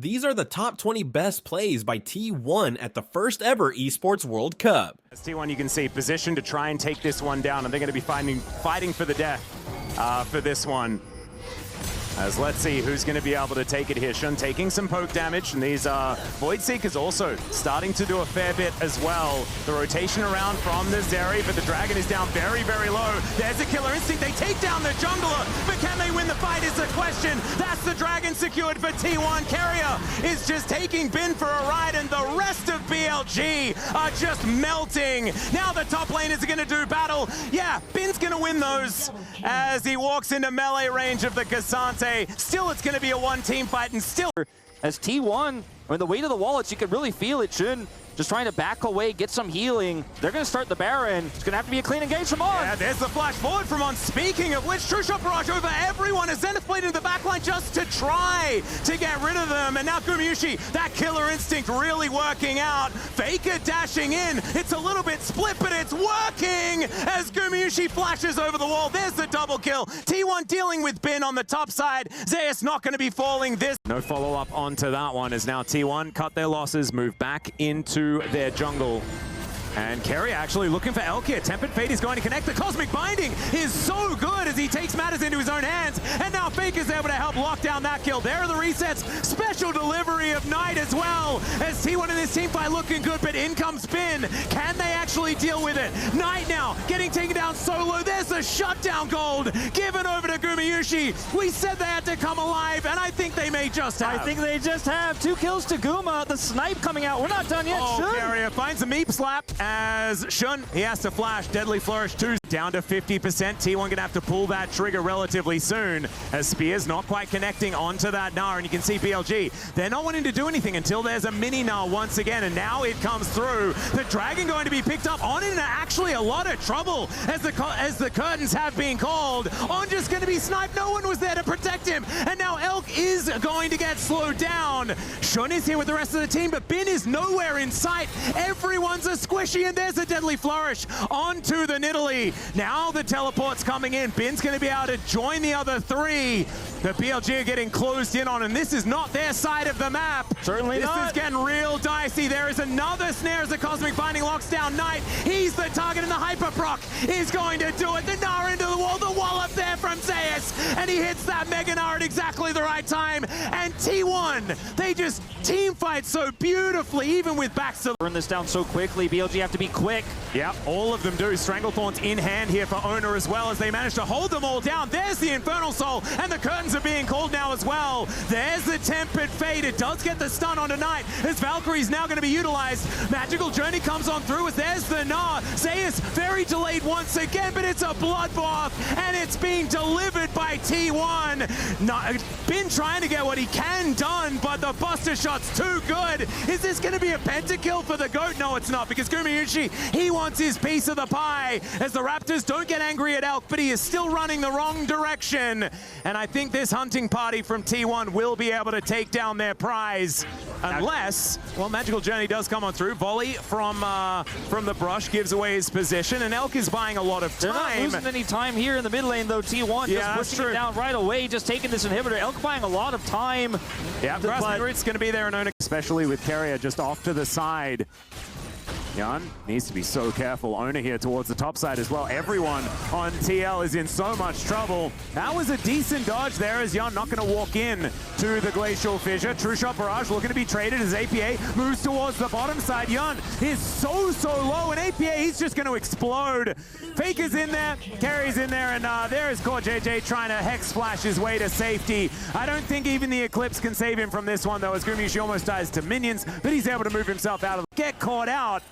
These are the top 20 best plays by T1 at the first ever Esports World Cup. As T1, you can see positioned to try and take this one down, and they're going to be fighting for the death for this one. As let's see who's going to be able to take it here. Shun taking some poke damage, and these Void Seekers also starting to do a fair bit as well. The rotation around from the Zeri, but the Dragon is down very, very low. There's a Killer Instinct. They take down the Jungler, but can they win the fight is the question. That's the Dragon secured for T1. Carrier is just taking Bin for a ride, and the rest of BLG are just melting. Now the top laners are going to do battle. Yeah, Bin's going to win those as he walks into melee range of the Cassante. Still, it's going to be a one-team fight, and still... As T1, on the way to the wallets, you could really feel it. Shun just trying to back away, get some healing. They're going to start the Baron. It's going to have to be a clean engage from On. Yeah, there's the flash forward from On. Speaking of which, True Shot Barrage over everyone as Zenith played into the backline just to try to get rid of them. And now Gumayusi, that Killer Instinct really working out. Faker dashing in. It's a little bit split, but it's working as Gumayusi flashes over the wall. There's the double kill. T1 dealing with Bin on the top side. Zeus not going to be falling this. No follow-up onto that one as now T1 cut their losses, move back into their jungle. And Kerry actually looking for Elk here. Tempered Fate is going to connect. The Cosmic Binding is so good as he takes matters into his own hands. And now Fake is able to help lock down that kill. There are the resets. Special delivery of Knight as well. As T1 in this team fight looking good, but in comes Bin. Can they actually deal with it? Knight now getting taken down solo. There's the shutdown gold given over to Gumayusi. We said they had to come alive, and I think they may just have. I think they just have. 2 kills to Guma. The snipe coming out. We're not done yet. Oh, Shun. Carrier finds a meep slap. As Shun, he has to flash. Deadly Flourish 2 down to 50%. T1 gonna have to pull that trigger relatively soon as Spear's not quite connecting onto that Gnar, and you can see BLG, they're not wanting to do anything until there's a mini Gnar once again, and now it comes through. The Dragon going to be picked up. On in actually a lot of trouble as the curtains have been called. On just gonna be sniped. No one was there to protect him, and now Elk is going to get slowed down. Shun is here with the rest of the team, but Bin is nowhere in sight. Everyone's a squishy, and there's a Deadly Flourish onto the Nidalee. Now the teleport's coming in. Bin's going to be able to join the other 3. The BLG are getting closed in on, and this is not their side of the map. Certainly not. This is getting real dicey. There is another snare as the Cosmic Binding locks down Knight. He's the target, and the Hyper Proc is going to do it. The Gnar into the wall, the wallop there from Zeus, and he hits that Mega Gnar at exactly the right time. And T1, they just team fight so beautifully, even with backs to... Burn this down so quickly. BLG have to be quick. Yep, all of them do. Stranglethorns in hand here for Owner as well as they manage to hold them all down. There's the Infernal Soul, and the curtains are being called now as well. There's the Tempered Fate. It does get the stun on tonight as Valkyrie's now going to be utilized. Magical Journey comes on through as there's the Gnar. Zeus very delayed once again, but it's a bloodbath, and it's being delivered by T1. Bin trying to get what he can done, but the Buster Shot's too good. Is this going to be a pentakill for the GOAT? No, it's not, because Gumayusi, he wants his piece of the pie as the Raptors don't get angry at Elk, but he is still running the wrong direction. And I think this hunting party from T1 will be able to take down their prize. Unless, well, Magical Journey does come on through. Volley from the brush gives away his position, and Elk is buying a lot of time. They're not losing any time here in the mid lane, though. T1 just pushing it down right away, just taking this inhibitor. Elk buying a lot of time. Yeah, Grasping Root's going to be there, and especially with Carrier just off to the side. Jan needs to be so careful. Owner here towards the top side as well. Everyone on TL is in so much trouble. That was a decent dodge there as Jan not going to walk in to the Glacial Fissure. True Shot Barrage looking to be traded as APA moves towards the bottom side. Jan is so low, and APA, he's just going to explode. Faker's in there, Carry's in there, and there is Core JJ trying to Hex Splash his way to safety. I don't think even the Eclipse can save him from this one, though, as Gumayusi almost dies to minions, but he's able to move himself out of get caught out.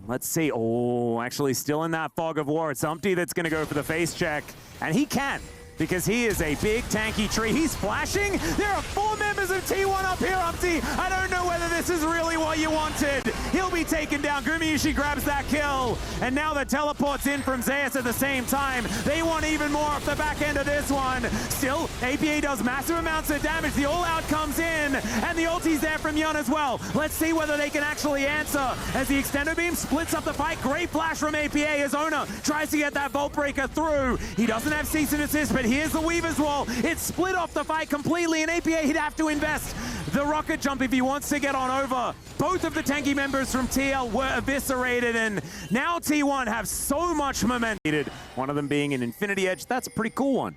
Let's see. Oh, actually still in that fog of war. It's Umpty that's going to go for the face check. And he can, because he is a big tanky tree. He's flashing. There are 4 members of T1 up here, Umpty. I don't know whether this is really what you wanted. He'll be taken down. Gumayusi grabs that kill. And now the teleport's in from Zeus at the same time. They want even more off the back end of this one. Still, APA does massive amounts of damage. The all-out comes in, and the ulti's there from Yun as well. Let's see whether they can actually answer as the extender beam splits up the fight. Great flash from APA as Owner tries to get that Vault Breaker through. He doesn't have cease and desist, but here's the Weaver's Wall. It's split off the fight completely, and APA, he'd have to invest the rocket jump if he wants to get on over. Both of the tanky members from TL were eviscerated, and now T1 have so much momentum. One of them being an Infinity Edge. That's a pretty cool one.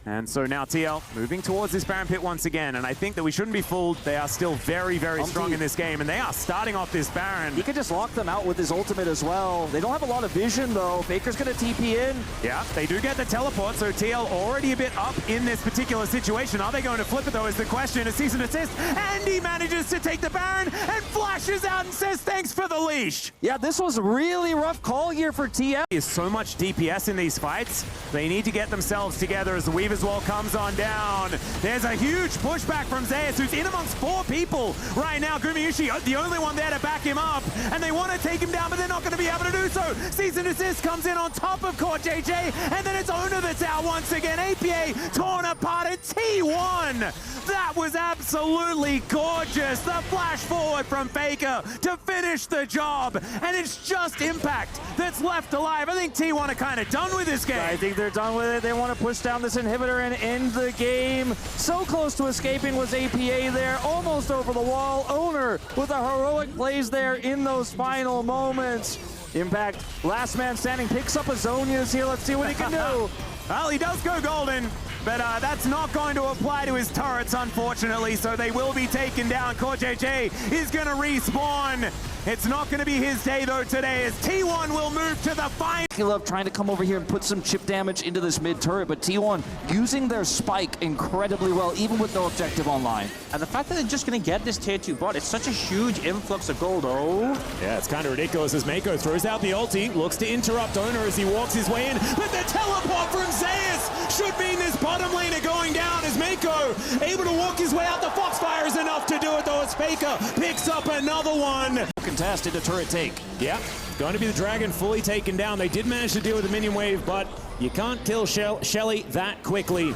And so now TL moving towards this Baron pit once again, and I think that we shouldn't be fooled. They are still very, very strong in this game, and they are starting off this Baron. He could just lock them out with his ultimate as well. They don't have a lot of vision, though. Faker's going to TP in. Yeah, they do get the teleport, so TL already a bit up in this particular situation. Are they going to flip it, though, is the question. A cease and desist, and he manages to take the Baron and flashes out and says thanks for the leash. Yeah, this was a really rough call here for TL. There's so much DPS in these fights. They need to get themselves together as the Weaver's Wall comes on down. There's a huge pushback from Zeus, who's in amongst 4 people right now. Gumayushi, the only one there to back him up, and they want to take him down, but they're not going to be able to do so. Cease and desist comes in on top of Core JJ, and then it's Owner that's out once again. APA torn apart at T1. That was absolutely gorgeous. The flash forward from Faker to finish the job, and it's just Impact that's left alive. I think T1 are kind of done with this game. I think they're done with it. They want to push down this inhibitor and end the game. So close to escaping was APA there, almost over the wall. Owner with the heroic plays there in those final moments. Impact, last man standing, picks up Azonius here. Let's see what he can do. Well, he does go golden, but that's not going to apply to his turrets, unfortunately, so they will be taken down. Core JJ is going to respawn. It's not going to be his day, though, today, as T1 will move to the final. Love trying to come over here and put some chip damage into this mid turret, but T1 using their spike incredibly well, even with no objective online. And the fact that they're just going to get this tier 2 bot, it's such a huge influx of gold. Oh. Yeah, it's kind of ridiculous as Mako throws out the ulti, looks to interrupt Owner as he walks his way in, but the teleport from Zeus should mean this bottom laner going down as Mako able to walk his way out. The Foxfire is enough to do it, though, as Faker picks up another one. Contested a turret take. Yeah, going to be the Dragon fully taken down. They did manage to deal with the minion wave, but you can't kill Shelly that quickly.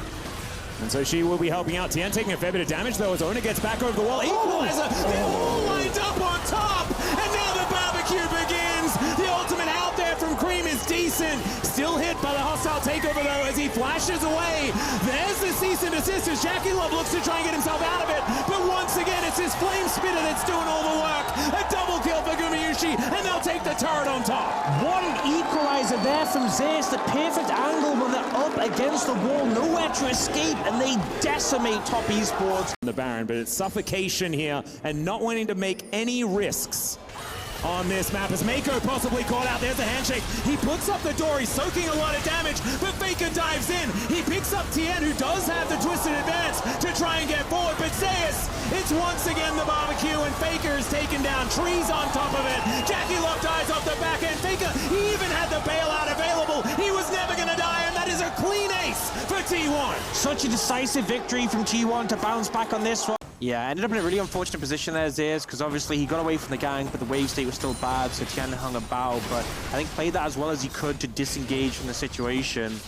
And so she will be helping out. Tien taking a fair bit of damage, though, as Owner gets back over the wall. Equalizer, they're all lined up on top, and now the barbecue begins. The ultimate out there from Cream is decent. Still hit by the hostile takeover, though, as he flashes away. There's the cease and desist as Jackie Love looks to try and get himself out of it. But once again, it's his Flame Spitter that's doing all the work. A double kill for Gumayushi, and they'll take the turret on top. One equalizer there from Zeus, the perfect angle when they're up against the wall, nowhere to escape, and they decimate top esports. The Baron, but it's suffocation here and not wanting to make any risks on this map as Mako possibly caught out. There's a handshake. He puts up the door. He's soaking a lot of damage, but Faker dives in. He picks up Tien, who does have the twisted advance to try and get forward, but Zeus, it's once again the barbecue, and Faker is taken down. Trees on top of it. Jackie Love dies off the back end. Faker, he even had the bailout available. He was never going to die, and that is a clean ace for T1. Such a decisive victory from T1 to bounce back on this one. Yeah, ended up in a really unfortunate position there, Zeus, because obviously he got away from the gank, but the wave state was still bad, so Tien hung about, but I think played that as well as he could to disengage from the situation.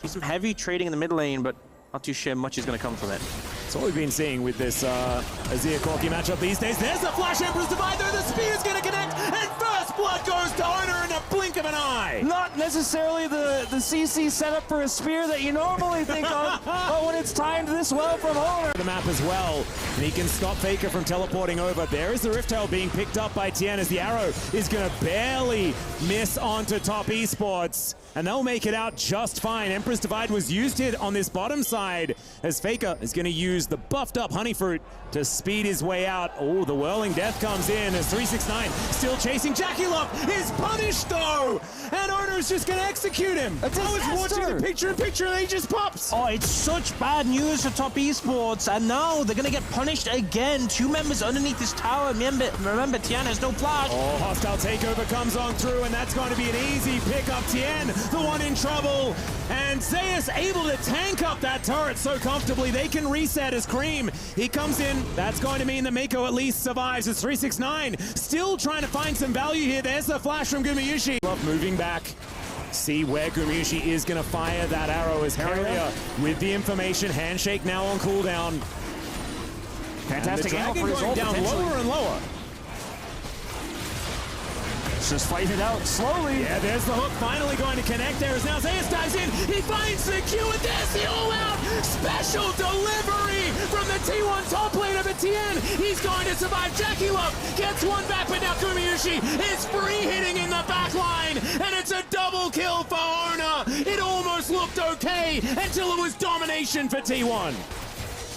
See some heavy trading in the mid lane, but not too sure much is going to come from it. That's what we've been seeing with this Azir Corki matchup these days. There's the Flash Emperor's Divide, though the spear's going to connect, and first blood goes to Owner in a blink of an eye. Not necessarily the CC setup for a spear that you normally think of, but when it's timed this well from Owner. The map as well, and he can stop Faker from teleporting over. There is the Rift Tail being picked up by Tien as the arrow is going to barely miss onto top esports, and they'll make it out just fine. Emperor's Divide was used here on this bottom side as Faker is going to use the buffed up Honeyfruit to speed his way out. Oh, the Whirling Death comes in as 369 still chasing. Jackie Love is punished, though, and Owner's just going to execute him. I was watching the picture-in-picture and he just pops. Oh, it's such bad news for top esports, and now they're going to get punished again. 2 members underneath this tower. Remember, Tien has no flash. Oh, hostile takeover comes on through, and that's going to be an easy pick-up. Tien, the one in trouble, and Zeus able to tank up that turret so comfortably. They can reset as Cream. He comes in. That's going to mean that Mako at least survives as 369 still trying to find some value here. There's the flash from Gumayushi. Love moving back. See where Gumayushi is going to fire that arrow as Carrier with the information. Handshake now on cooldown. Fantastic angle for his going ult, down lower and lower. just fighting it out slowly. Yeah, there's the hook finally going to connect there as now Zeus dives in. He finds the Q and there's the all-out special delivery from the T1 top lane of Etienne. He's going to survive. Jackie Love gets one back, but now Gumayusi is free hitting in the back line, and it's a double kill for Ona. It almost looked okay until it was domination for T1.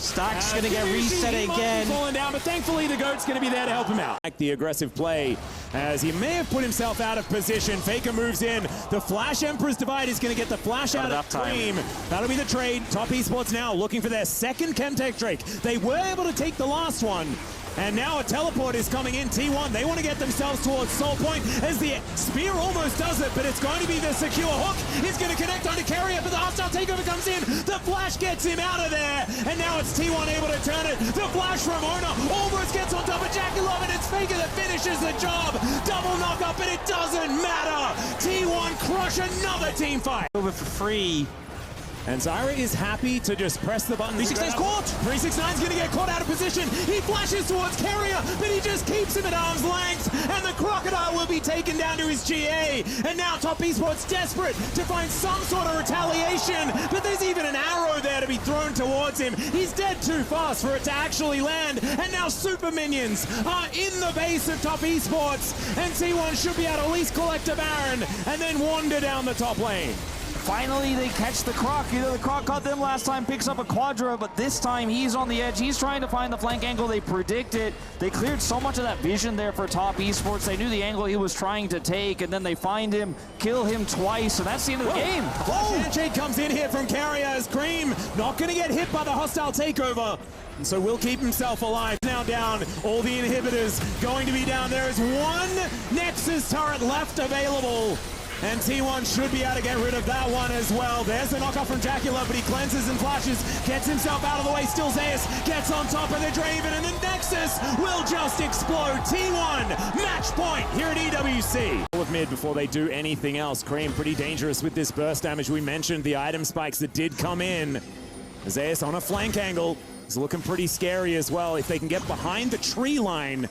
Stack's gonna get reset again. Falling down, but thankfully the GOAT's gonna be there to help him out. Like the aggressive play, as he may have put himself out of position. Faker moves in. The Flash Emperor's Divide is gonna get the flash out of Cream. That'll be the trade. Top Esports now looking for their second Chemtech Drake. They were able to take the last one. And now a teleport is coming in. T1, they want to get themselves towards Soul Point as the spear almost does it, but it's going to be the secure hook. He's going to connect onto Carrier, but the hostile takeover comes in. The flash gets him out of there, and now it's T1 able to turn it. The flash from Ona almost gets on top of Jackie Love, and it's Faker that finishes the job. Double knockup, but it doesn't matter. T1 crush another team fight. Over for free. And Zyra is happy to just press the button. 369's caught! 369's gonna get caught out of position. He flashes towards Carrier, but he just keeps him at arm's length. And the Crocodile will be taken down to his GA. And now Top Esports desperate to find some sort of retaliation. But there's even an arrow there to be thrown towards him. He's dead too fast for it to actually land. And now Super Minions are in the base of Top Esports. And T1 should be able to at least collect a Baron and then wander down the top lane. Finally, they catch the Croc. You know, the Croc caught them last time, picks up a Quadra, but this time he's on the edge. He's trying to find the flank angle. They predicted. They cleared so much of that vision there for Top Esports. They knew the angle he was trying to take, and then they find him, kill him twice, and that's the end of the game. Handshake comes in here from Carrier as Cream not going to get hit by the hostile takeover. And so will keep himself alive. Now down, all the inhibitors going to be down. There is one Nexus turret left available. And T1 should be able to get rid of that one as well. There's the knockoff from Dracula, but he cleanses and flashes, gets himself out of the way. Still Zeus gets on top of the Draven, and the Nexus will just explode. T1, match point here at EWC. All of mid before they do anything else. Cream pretty dangerous with this burst damage. We mentioned the item spikes that did come in. Zeus on a flank angle. It's looking pretty scary as well. If they can get behind the tree line,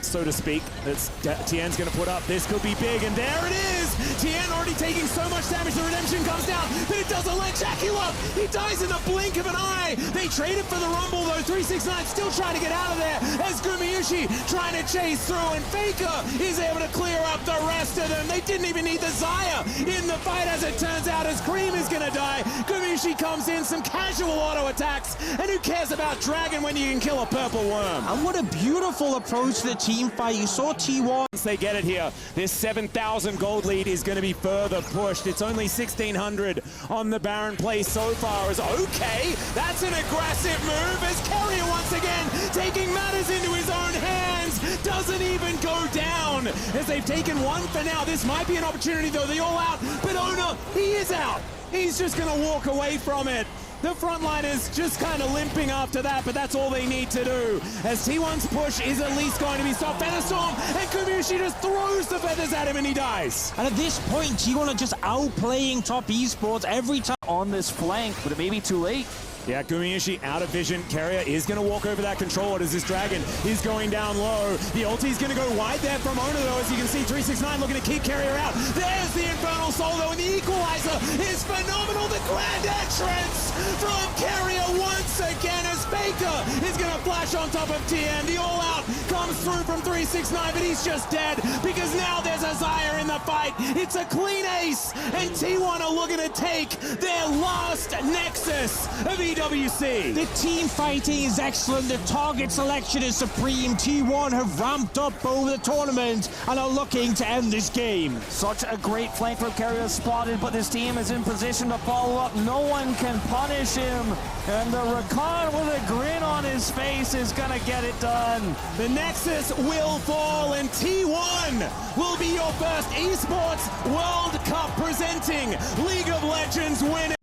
so to speak, that's Tien's going to put up. This could be big, and there it is! Tien already taking so much damage, the redemption comes down, but it doesn't let Jackie Love. He dies in the blink of an eye. They traded for the Rumble, though. 369 still trying to get out of there as Gumayusi trying to chase through, and Faker is able to clear up the rest of them. They didn't even need the Xayah in the fight, as it turns out, as Cream is going to die. Gumayusi comes in, some casual auto attacks, and who cares about Dragon when you can kill a purple worm? And what a beautiful approach to the team fight. You saw T1. Once they get it here, this 7,000 gold lead is going to be further pushed. It's only 1,600 on the Baron play so far. As okay, that's an aggressive move as Carrier once again taking matters into his own hands. Doesn't even go down as they've taken one for now. This might be an opportunity though. They all out, but Ona, he is out. He's just going to walk away from it. The frontliners just kind of limping after that, but that's all they need to do. As T1's push is at least going to be stopped. Featherstorm, and Gumayusi just throws the feathers at him and he dies. And at this point, T1 are just outplaying Top Esports every time. On this flank, but it may be too late. Yeah, Gumayusi out of vision. Carrier is going to walk over that controller as this Dragon is going down low. The ulti is going to go wide there from Ona, though, as you can see. 369 looking to keep Carrier out. There's the Infernal Soul, though, and the Equalizer is phenomenal. The grand entrance from Carrier once again as Faker is going to flash on top of Tien. The all-out comes through from 369, but he's just dead because now there's a Xayah in the fight. It's a clean ace, and T1 are looking to take their last Nexus of EWC. The team fighting is excellent. The target selection is supreme. T1 have ramped up over the tournament and are looking to end this game. Such a great flank from Carrier spotted, but this team is in position to follow up. No one can punish him, and the Rakan with a grin on his face is gonna get it done. The Nexus will fall, and T1 will be your first Esports World Cup presenting League of Legends winner.